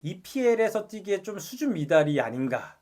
EPL에서 뛰기에 좀 수준 미달이 아닌가.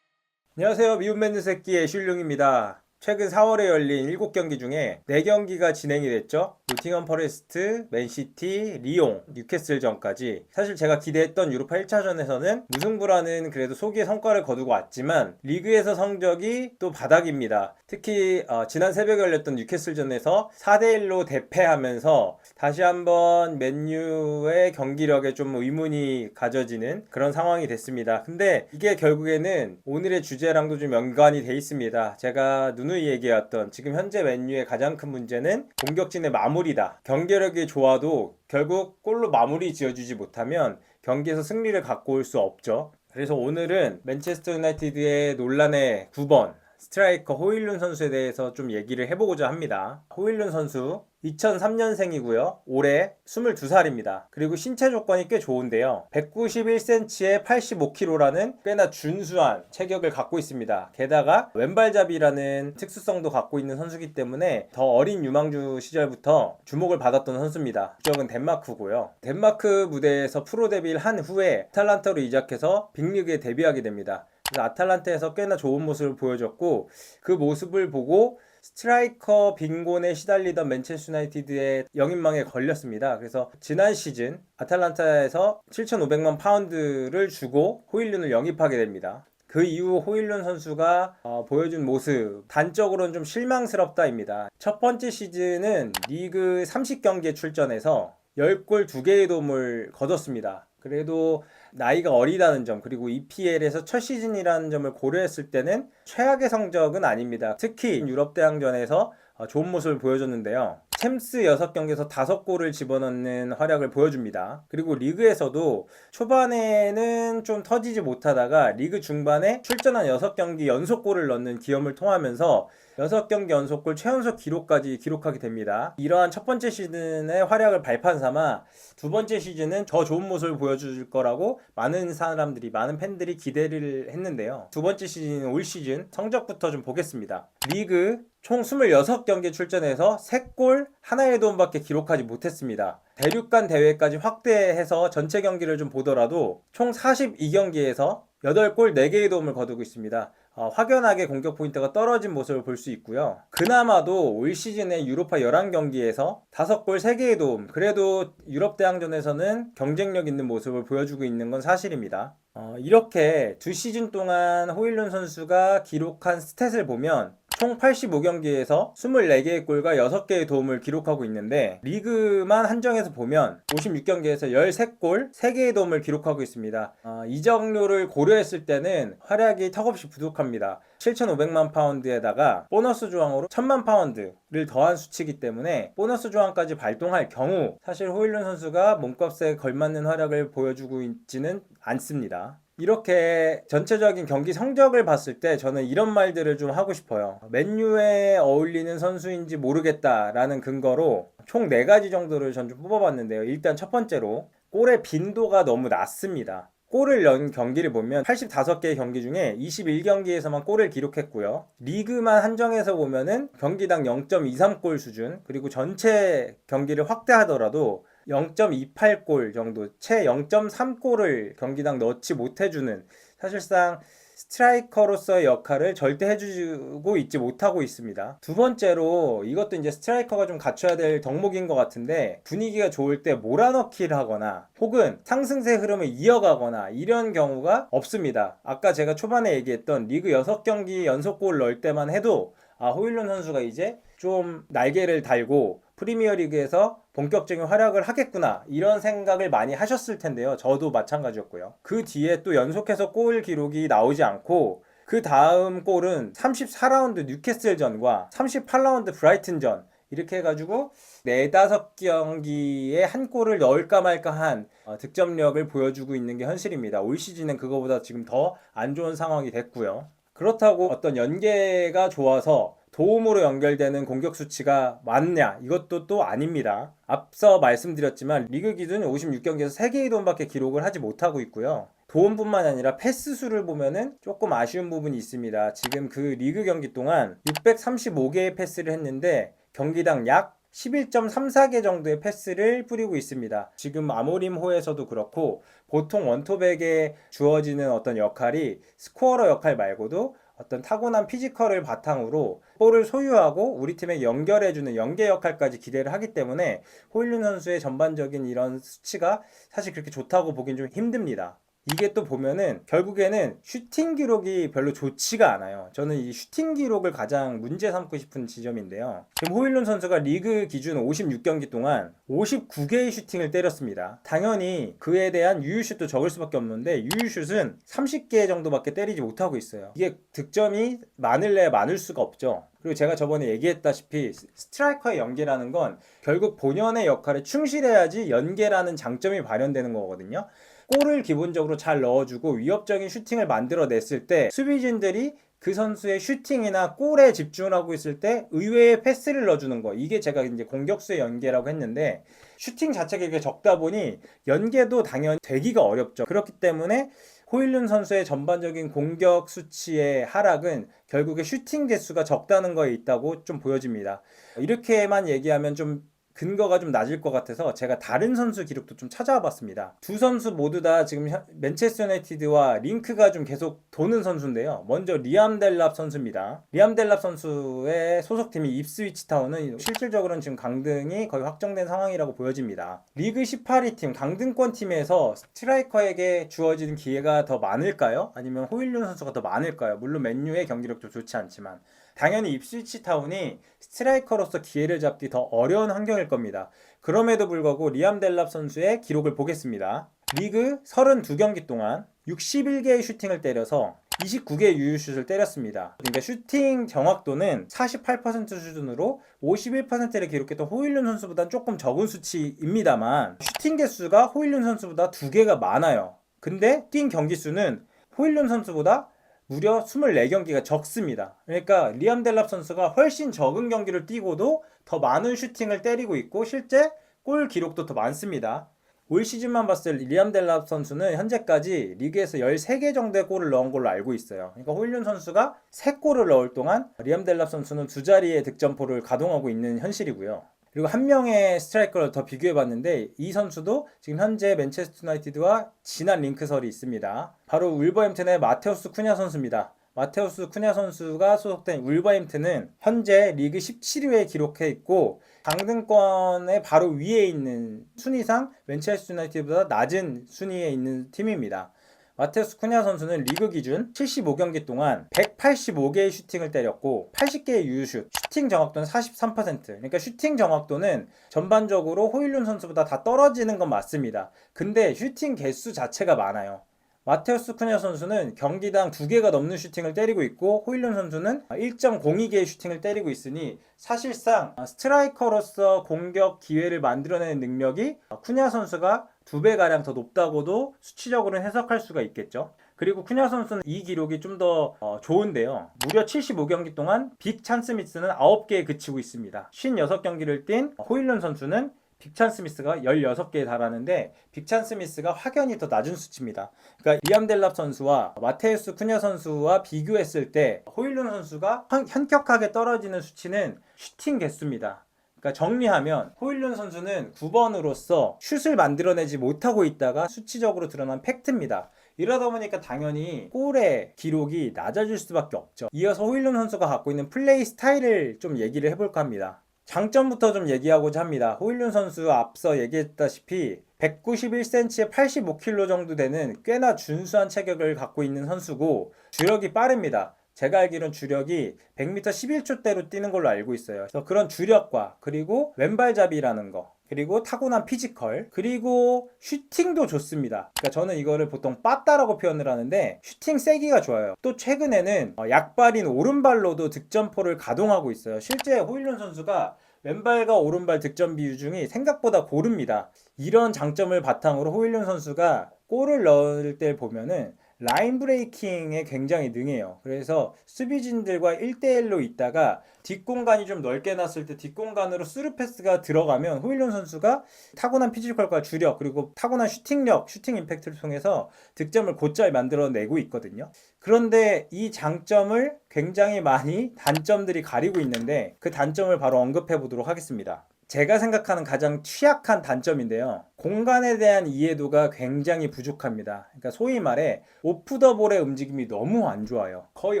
안녕하세요. 미운 맨드 새끼의 슐룡입니다. 최근 4월에 열린 7경기 중에 4경기가 진행이 됐죠. 노팅엄 포레스트, 맨시티, 리옹, 뉴캐슬전까지. 사실 제가 기대했던 유로파 1차전에서는 무승부라는 그래도 소기의 성과를 거두고 왔지만 리그에서 성적이 또 바닥입니다. 특히 지난 새벽에 열렸던 뉴캐슬전에서 4대1로 대패하면서 다시 한번 맨유의 경기력에 좀 의문이 가져지는 그런 상황이 됐습니다. 근데 이게 결국에는 오늘의 주제랑도 좀 연관이 돼 있습니다. 제가 누누이 얘기해왔던 지금 현재 맨유의 가장 큰 문제는 공격진의 마무리다. 경기력이 좋아도 결국 골로 마무리 지어주지 못하면 경기에서 승리를 갖고 올 수 없죠. 그래서 오늘은 맨체스터 유나이티드의 논란의 9번 스트라이커 호일룬 선수에 대해서 좀 얘기를 해보고자 합니다. 호일룬 선수 2003년생이고요. 올해 22살입니다. 그리고 신체 조건이 꽤 좋은데요. 191cm에 85kg라는 꽤나 준수한 체격을 갖고 있습니다. 게다가 왼발잡이라는 특수성도 갖고 있는 선수이기 때문에 더 어린 유망주 시절부터 주목을 받았던 선수입니다. 국적은 덴마크고요. 덴마크 무대에서 프로 데뷔를 한 후에 아탈란타로 이적해서 빅리그에 데뷔하게 됩니다. 그래서 아탈란타에서 꽤나 좋은 모습을 보여줬고 그 모습을 보고 스트라이커 빈곤에 시달리던 맨체스터 유나이티드의 영입망에 걸렸습니다. 그래서 지난 시즌 아탈란타에서 7,500만 파운드를 주고 호일룬을 영입하게 됩니다. 그 이후 호일룬 선수가 보여준 모습 단적으로는 좀 실망스럽다입니다. 첫 번째 시즌은 리그 30경기에 출전해서 10골 2개의 도움을 거뒀습니다. 그래도 나이가 어리다는 점, 그리고 EPL에서 첫 시즌이라는 점을 고려했을 때는 최악의 성적은 아닙니다. 특히 유럽 대항전에서 좋은 모습을 보여줬는데요. 챔스 6경기에서 5골을 집어넣는 활약을 보여줍니다. 그리고 리그에서도 초반에는 좀 터지지 못하다가 리그 중반에 출전한 6경기 연속골을 넣는 기염을 통하면서 6경기 연속골 최연소 기록까지 기록하게 됩니다. 이러한 첫 번째 시즌의 활약을 발판 삼아 두 번째 시즌은 더 좋은 모습을 보여줄 거라고 많은 사람들이, 많은 팬들이 기대를 했는데요. 두 번째 시즌인 올 시즌 성적부터 좀 보겠습니다. 리그 총 26경기 출전해서 3골 1의 도움밖에 기록하지 못했습니다. 대륙간 대회까지 확대해서 전체 경기를 좀 보더라도 총 42경기에서 8골 4개의 도움을 거두고 있습니다. 확연하게 공격 포인트가 떨어진 모습을 볼 수 있고요. 그나마도 올 시즌에 유로파 11경기에서 5골 3개의 도움, 그래도 유럽 대항전에서는 경쟁력 있는 모습을 보여주고 있는 건 사실입니다. 이렇게 두 시즌 동안 호일룬 선수가 기록한 스탯을 보면 총 85경기에서 24개의 골과 6개의 도움을 기록하고 있는데 리그만 한정해서 보면 56경기에서 13골, 3개의 도움을 기록하고 있습니다. 이적료를 고려했을 때는 활약이 턱없이 부족합니다. 7,500만 파운드에다가 보너스 조항으로 1,000만 파운드를 더한 수치이기 때문에 보너스 조항까지 발동할 경우 사실 호일룬 선수가 몸값에 걸맞는 활약을 보여주고 있지는 않습니다. 이렇게 전체적인 경기 성적을 봤을 때 저는 이런 말들을 좀 하고 싶어요. 맨유에 어울리는 선수인지 모르겠다라는 근거로 총 4가지 정도를 전 좀 뽑아봤는데요. 일단 첫 번째로 골의 빈도가 너무 낮습니다. 골을 넣은 경기를 보면 85개의 경기 중에 21경기에서만 골을 기록했고요. 리그만 한정해서 보면은 경기당 0.23골 수준, 그리고 전체 경기를 확대하더라도 0.28골 정도, 채 0.3골을 경기당 넣지 못해주는, 사실상 스트라이커로서의 역할을 절대 해주고 있지 못하고 있습니다. 두 번째로 이것도 이제 스트라이커가 좀 갖춰야 될 덕목인 것 같은데, 분위기가 좋을 때 몰아넣기를 하거나 혹은 상승세 흐름을 이어가거나 이런 경우가 없습니다. 아까 제가 초반에 얘기했던 리그 6경기 연속골 넣을 때만 해도 호일룬 선수가 이제 좀 날개를 달고 프리미어리그에서 본격적인 활약을 하겠구나, 이런 생각을 많이 하셨을 텐데요. 저도 마찬가지였고요. 그 뒤에 또 연속해서 골 기록이 나오지 않고 그 다음 골은 34라운드 뉴캐슬전과 38라운드 브라이튼전, 이렇게 해가지고 4-5경기에 한 골을 넣을까 말까 한 득점력을 보여주고 있는 게 현실입니다. 올 시즌은 그거보다 지금 더 안 좋은 상황이 됐고요. 그렇다고 어떤 연계가 좋아서 도움으로 연결되는 공격 수치가 많냐, 이것도 또 아닙니다. 앞서 말씀드렸지만 리그 기준 56경기에서 3개의 도움밖에 기록을 하지 못하고 있고요. 도움뿐만 아니라 패스 수를 보면은 조금 아쉬운 부분이 있습니다. 지금 그 리그 경기 동안 635개의 패스를 했는데 경기당 약 11.34개 정도의 패스를 뿌리고 있습니다. 지금 아모림호에서도 그렇고 보통 원톱에게 주어지는 어떤 역할이 스코어러 역할 말고도 어떤 타고난 피지컬을 바탕으로 볼을 소유하고 우리 팀에 연결해주는 연계 역할까지 기대를 하기 때문에 호일룬 선수의 전반적인 이런 수치가 사실 그렇게 좋다고 보긴 좀 힘듭니다. 이게 또 보면은 결국에는 슈팅 기록이 별로 좋지가 않아요. 저는 이 슈팅 기록을 가장 문제 삼고 싶은 지점인데요. 지금 호일룬 선수가 리그 기준 56경기 동안 59개의 슈팅을 때렸습니다. 당연히 그에 대한 유효슛도 적을 수밖에 없는데 유효슛은 30개 정도밖에 때리지 못하고 있어요. 이게 득점이 많을래야 많을 수가 없죠. 그리고 제가 저번에 얘기했다시피 스트라이커의 연계라는 건 결국 본연의 역할에 충실해야지 연계라는 장점이 발현되는 거거든요. 골을 기본적으로 잘 넣어주고 위협적인 슈팅을 만들어냈을 때 수비진들이 그 선수의 슈팅이나 골에 집중을 하고 있을 때 의외의 패스를 넣어주는 거, 이게 제가 이제 공격수의 연계라고 했는데 슈팅 자체가 이게 적다 보니 연계도 당연히 되기가 어렵죠. 그렇기 때문에 호일룬 선수의 전반적인 공격 수치의 하락은 결국에 슈팅 개수가 적다는 거에 있다고 좀 보여집니다. 이렇게만 얘기하면 좀 근거가 좀 낮을 것 같아서 제가 다른 선수 기록도 좀 찾아와 봤습니다. 두 선수 모두 다 지금 맨체스터 유나이티드와 링크가 좀 계속 도는 선수인데요. 먼저 리암 델랍 선수입니다. 리암 델랍 선수의 소속팀이 입스위치 타운은 실질적으로는 지금 강등이 거의 확정된 상황이라고 보여집니다. 리그 18위 팀 강등권 팀에서 스트라이커에게 주어지는 기회가 더 많을까요? 아니면 호일룬 선수가 더 많을까요? 물론 맨유의 경기력도 좋지 않지만 당연히 입스위치 타운이 스트라이커로서 기회를 잡기 더 어려운 환경일 겁니다. 그럼에도 불구하고 리암 델랍 선수의 기록을 보겠습니다. 리그 32경기 동안 61개의 슈팅을 때려서 29개의 유효슛을 때렸습니다. 그러니까 슈팅 정확도는 48% 수준으로 51%를 기록했던 호일룬 선수보다 조금 적은 수치입니다만 슈팅 개수가 호일룬 선수보다 2개가 많아요. 근데 뛴 경기 수는 호일룬 선수보다 무려 24경기가 적습니다. 그러니까 리암 델랍 선수가 훨씬 적은 경기를 뛰고도 더 많은 슈팅을 때리고 있고 실제 골 기록도 더 많습니다. 올 시즌만 봤을 때 리암 델랍 선수는 현재까지 리그에서 13개 정도의 골을 넣은 걸로 알고 있어요. 그러니까 호일룬 선수가 3골을 넣을 동안 리암 델랍 선수는 2자리의 득점포를 가동하고 있는 현실이고요. 그리고 한 명의 스트라이커를 더 비교해봤는데 이 선수도 지금 현재 맨체스터 유나이티드와 진한 링크설이 있습니다. 바로 울버햄튼의 마테우스 쿠냐 선수입니다. 마테우스 쿠냐 선수가 소속된 울버햄튼은 현재 리그 17위에 기록해 있고 강등권의 바로 위에 있는 순위상 맨체스터 유나이티드보다 낮은 순위에 있는 팀입니다. 마테우스 쿠냐 선수는 리그 기준 75경기 동안 185개의 슈팅을 때렸고 80개의 유효슛, 슈팅 정확도는 43%. 그러니까 슈팅 정확도는 전반적으로 호일룬 선수보다 다 떨어지는 건 맞습니다. 근데 슈팅 개수 자체가 많아요. 마테우스 쿠냐 선수는 경기당 2개가 넘는 슈팅을 때리고 있고 호일룬 선수는 1.02개의 슈팅을 때리고 있으니 사실상 스트라이커로서 공격 기회를 만들어내는 능력이 쿠냐 선수가 2배가량 더 높다고도 수치적으로는 해석할 수가 있겠죠. 그리고 쿠냐 선수는 이 기록이 좀 더 좋은데요. 무려 75경기 동안 빅 찬스 미스는 9개에 그치고 있습니다. 56경기를 뛴 호일룬 선수는 빅찬 스미스가 16개에 달하는데 빅찬 스미스가 확연히 더 낮은 수치입니다. 그러니까 리암 델랍 선수와 마테우스 쿠냐 선수와 비교했을 때 호일룬 선수가 현격하게 떨어지는 수치는 슈팅 개수입니다. 그러니까 정리하면 호일룬 선수는 9번으로서 슛을 만들어내지 못하고 있다가 수치적으로 드러난 팩트입니다. 이러다 보니까 당연히 골의 기록이 낮아질 수밖에 없죠. 이어서 호일룬 선수가 갖고 있는 플레이 스타일을 좀 얘기를 해볼까 합니다. 장점부터 좀 얘기하고자 합니다. 호일룬 선수 앞서 얘기했다시피 191cm에 85kg 정도 되는 꽤나 준수한 체격을 갖고 있는 선수고 주력이 빠릅니다. 제가 알기로는 주력이 100m 11초대로 뛰는 걸로 알고 있어요. 그래서 그런 주력과 그리고 왼발잡이라는 거 그리고 타고난 피지컬 그리고 슈팅도 좋습니다. 그러니까 저는 이거를 보통 빠따라고 표현을 하는데 슈팅 세기가 좋아요. 또 최근에는 약발인 오른발로도 득점포를 가동하고 있어요. 실제 호일룬 선수가 왼발과 오른발 득점 비중이 생각보다 고릅니다. 이런 장점을 바탕으로 호일룬 선수가 골을 넣을 때 보면은 라인 브레이킹에 굉장히 능해요. 그래서 수비진들과 1대1로 있다가 뒷공간이 좀 넓게 났을 때 뒷공간으로 스루 패스가 들어가면 호일룬 선수가 타고난 피지컬과 주력 그리고 타고난 슈팅력, 슈팅 임팩트를 통해서 득점을 곧잘 만들어내고 있거든요. 그런데 이 장점을 굉장히 많이 단점들이 가리고 있는데 그 단점을 바로 언급해 보도록 하겠습니다. 제가 생각하는 가장 취약한 단점인데요. 공간에 대한 이해도가 굉장히 부족합니다. 그러니까 소위 말해 오프 더 볼의 움직임이 너무 안 좋아요. 거의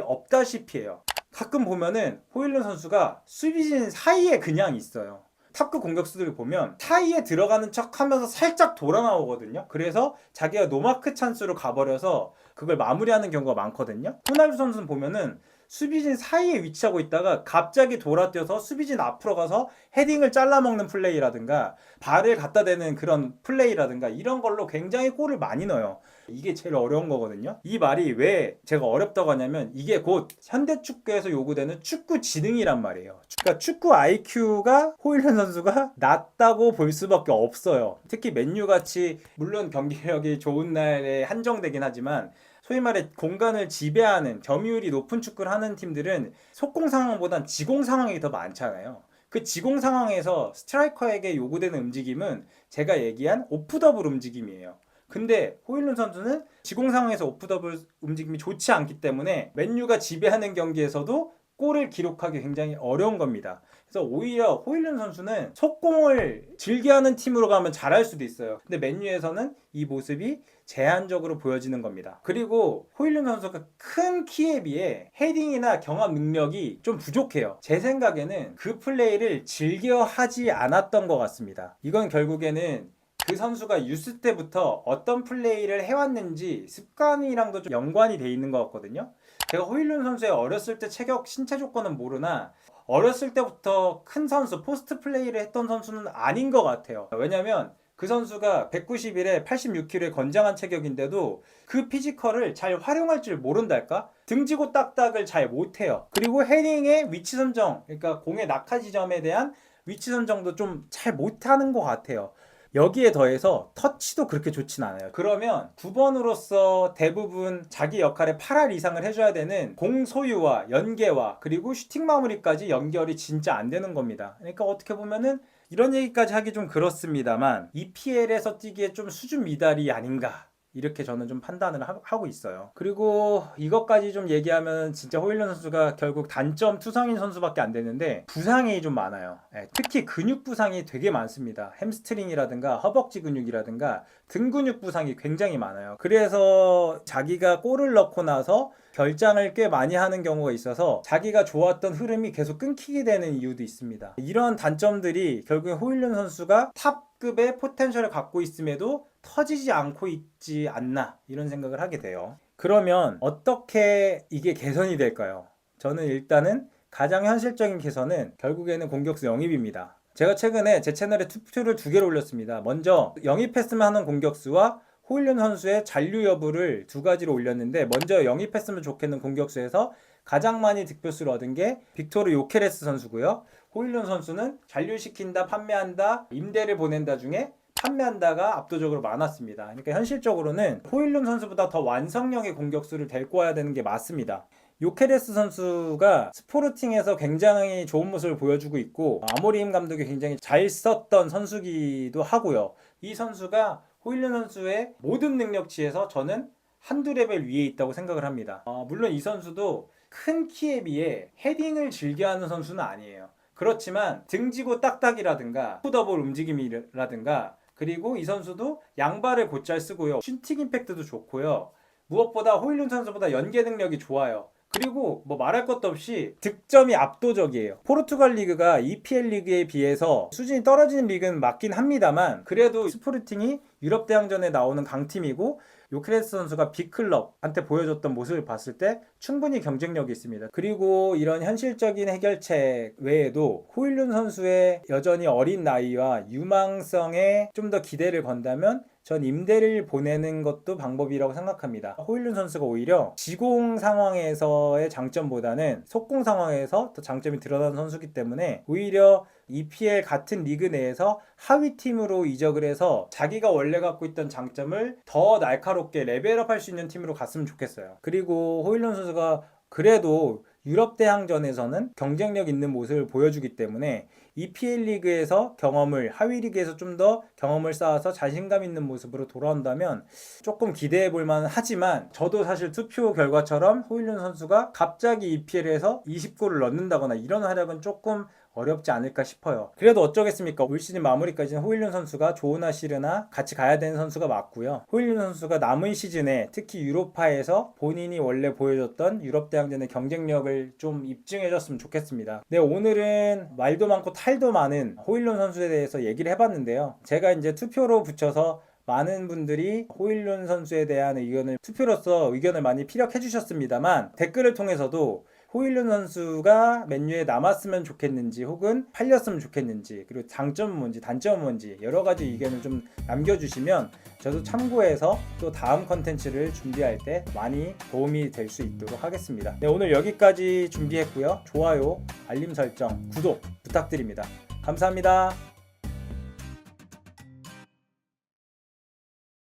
없다시피 해요. 가끔 보면은 호일룬 선수가 수비진 사이에 그냥 있어요. 탑급 공격수들을 보면 사이에 들어가는 척 하면서 살짝 돌아 나오거든요. 그래서 자기가 노마크 찬스로 가버려서 그걸 마무리하는 경우가 많거든요. 호날두 선수는 보면은 수비진 사이에 위치하고 있다가 갑자기 돌아뛰어서 수비진 앞으로 가서 헤딩을 잘라먹는 플레이라든가 발을 갖다 대는 그런 플레이라든가 이런 걸로 굉장히 골을 많이 넣어요. 이게 제일 어려운 거거든요. 이 말이 왜 제가 어렵다고 하냐면 이게 곧 현대축구에서 요구되는 축구 지능이란 말이에요. 그러니까 축구 IQ가 호일룬 선수가 낮다고 볼 수밖에 없어요. 특히 맨유 같이 물론 경기력이 좋은 날에 한정되긴 하지만 소위 말해 공간을 지배하는 점유율이 높은 축구를 하는 팀들은 속공 상황보단 지공 상황이 더 많잖아요. 그 지공 상황에서 스트라이커에게 요구되는 움직임은 제가 얘기한 오프 더블 움직임이에요. 근데 호일룬 선수는 지공 상황에서 오프 더블 움직임이 좋지 않기 때문에 맨유가 지배하는 경기에서도 골을 기록하기 굉장히 어려운 겁니다. 그래서 오히려 호일룬 선수는 속공을 즐겨하는 팀으로 가면 잘할 수도 있어요. 근데 맨유에서는 이 모습이 제한적으로 보여지는 겁니다. 그리고 호일룬 선수가 큰 키에 비해 헤딩이나 경합 능력이 좀 부족해요. 제 생각에는 그 플레이를 즐겨 하지 않았던 것 같습니다. 이건 결국에는 그 선수가 유스 때부터 어떤 플레이를 해왔는지 습관이랑도 좀 연관이 돼 있는 것 같거든요. 제가 호일룬 선수의 어렸을 때 체격 신체 조건은 모르나 어렸을 때부터 큰 선수 포스트 플레이를 했던 선수는 아닌 것 같아요. 왜냐면 그 선수가 191에 86kg의 건장한 체격인데도 그 피지컬을 잘 활용할 줄 모른달까? 등지고 딱딱을 잘 못해요. 그리고 헤딩의 위치 선정, 그러니까 공의 낙하 지점에 대한 위치 선정도 좀 잘 못하는 것 같아요. 여기에 더해서 터치도 그렇게 좋진 않아요. 그러면 9번으로서 대부분 자기 역할에 8할 이상을 해줘야 되는 공 소유와 연계와 그리고 슈팅 마무리까지 연결이 진짜 안 되는 겁니다. 그러니까 어떻게 보면은 이런 얘기까지 하기 좀 그렇습니다만 EPL에서 뛰기에 좀 수준 미달이 아닌가, 이렇게 저는 좀 판단을 하고 있어요. 그리고 이것까지 좀 얘기하면 진짜 호일룬 선수가 결국 단점 투성인 선수밖에 안 되는데 부상이 좀 많아요. 특히 근육 부상이 되게 많습니다. 햄스트링이라든가 허벅지 근육이라든가 등 근육 부상이 굉장히 많아요. 그래서 자기가 골을 넣고 나서 결장을 꽤 많이 하는 경우가 있어서 자기가 좋았던 흐름이 계속 끊기게 되는 이유도 있습니다. 이런 단점들이 결국에 호일룬 선수가 탑급의 포텐셜을 갖고 있음에도 터지지 않고 있지 않나, 이런 생각을 하게 돼요. 그러면 어떻게 이게 개선이 될까요? 저는 일단은 가장 현실적인 개선은 결국에는 공격수 영입입니다. 제가 최근에 제 채널에 투표를 2개를 올렸습니다. 먼저 영입했으면 하는 공격수와 호일룬 선수의 잔류 여부를 2가지로 올렸는데, 먼저 영입했으면 좋겠는 공격수에서 가장 많이 득표수를 얻은 게 빅토르 요케레스 선수고요. 호일룬 선수는 잔류시킨다, 판매한다, 임대를 보낸다 중에 판매한다가 압도적으로 많았습니다. 그러니까 현실적으로는 호일룬 선수보다 더 완성형의 공격수를 데리고 와야 되는 게 맞습니다. 요케레스 선수가 스포르팅에서 굉장히 좋은 모습을 보여주고 있고 아모림 감독이 굉장히 잘 썼던 선수기도 하고요. 이 선수가 호일룬 선수의 모든 능력치에서 저는 한두 레벨 위에 있다고 생각을 합니다. 물론 이 선수도 큰 키에 비해 헤딩을 즐겨하는 선수는 아니에요. 그렇지만 등지고 딱딱이라든가 푸더볼 움직임이라든가, 그리고 이 선수도 양발을 곧잘 쓰고요. 슈팅 임팩트도 좋고요. 무엇보다 호일룬 선수보다 연계 능력이 좋아요. 그리고 뭐 말할 것도 없이 득점이 압도적이에요. 포르투갈 리그가 EPL 리그에 비해서 수준이 떨어지는 리그는 맞긴 합니다만 그래도 스포르팅이 유럽 대항전에 나오는 강팀이고 요케레스 선수가 빅클럽한테 보여줬던 모습을 봤을 때 충분히 경쟁력이 있습니다. 그리고 이런 현실적인 해결책 외에도 호일룬 선수의 여전히 어린 나이와 유망성에 좀 더 기대를 건다면 전 임대를 보내는 것도 방법이라고 생각합니다. 호일룬 선수가 오히려 지공 상황에서의 장점보다는 속공 상황에서 더 장점이 드러나는 선수이기 때문에 오히려 EPL 같은 리그 내에서 하위 팀으로 이적을 해서 자기가 원래 갖고 있던 장점을 더 날카롭게 레벨업 할 수 있는 팀으로 갔으면 좋겠어요. 그리고 호일룬 선수가 그래도 유럽 대항전에서는 경쟁력 있는 모습을 보여주기 때문에 EPL 리그에서 경험을, 하위 리그에서 좀 더 경험을 쌓아서 자신감 있는 모습으로 돌아온다면 조금 기대해 볼 만 하지만, 저도 사실 투표 결과처럼 호일룬 선수가 갑자기 EPL에서 20골을 넣는다거나 이런 활약은 조금 어렵지 않을까 싶어요. 그래도 어쩌겠습니까? 올 시즌 마무리까지는 호일룬 선수가 조우나 시르나 같이 가야 되는 선수가 맞고요. 호일룬 선수가 남은 시즌에 특히 유로파에서 본인이 원래 보여줬던 유럽 대항전의 경쟁력을 좀 입증해줬으면 좋겠습니다. 네, 오늘은 말도 많고 탈도 많은 호일룬 선수에 대해서 얘기를 해봤는데요. 제가 이제 투표로 붙여서 많은 분들이 호일룬 선수에 대한 의견을 투표로서 의견을 많이 피력해 주셨습니다만 댓글을 통해서도 호일룬 선수가 맨유에 남았으면 좋겠는지 혹은 팔렸으면 좋겠는지 그리고 장점은 뭔지 단점은 뭔지 여러 가지 의견을 좀 남겨주시면 저도 참고해서 또 다음 컨텐츠를 준비할 때 많이 도움이 될 수 있도록 하겠습니다. 네, 오늘 여기까지 준비했고요. 좋아요, 알림 설정, 구독 부탁드립니다. 감사합니다.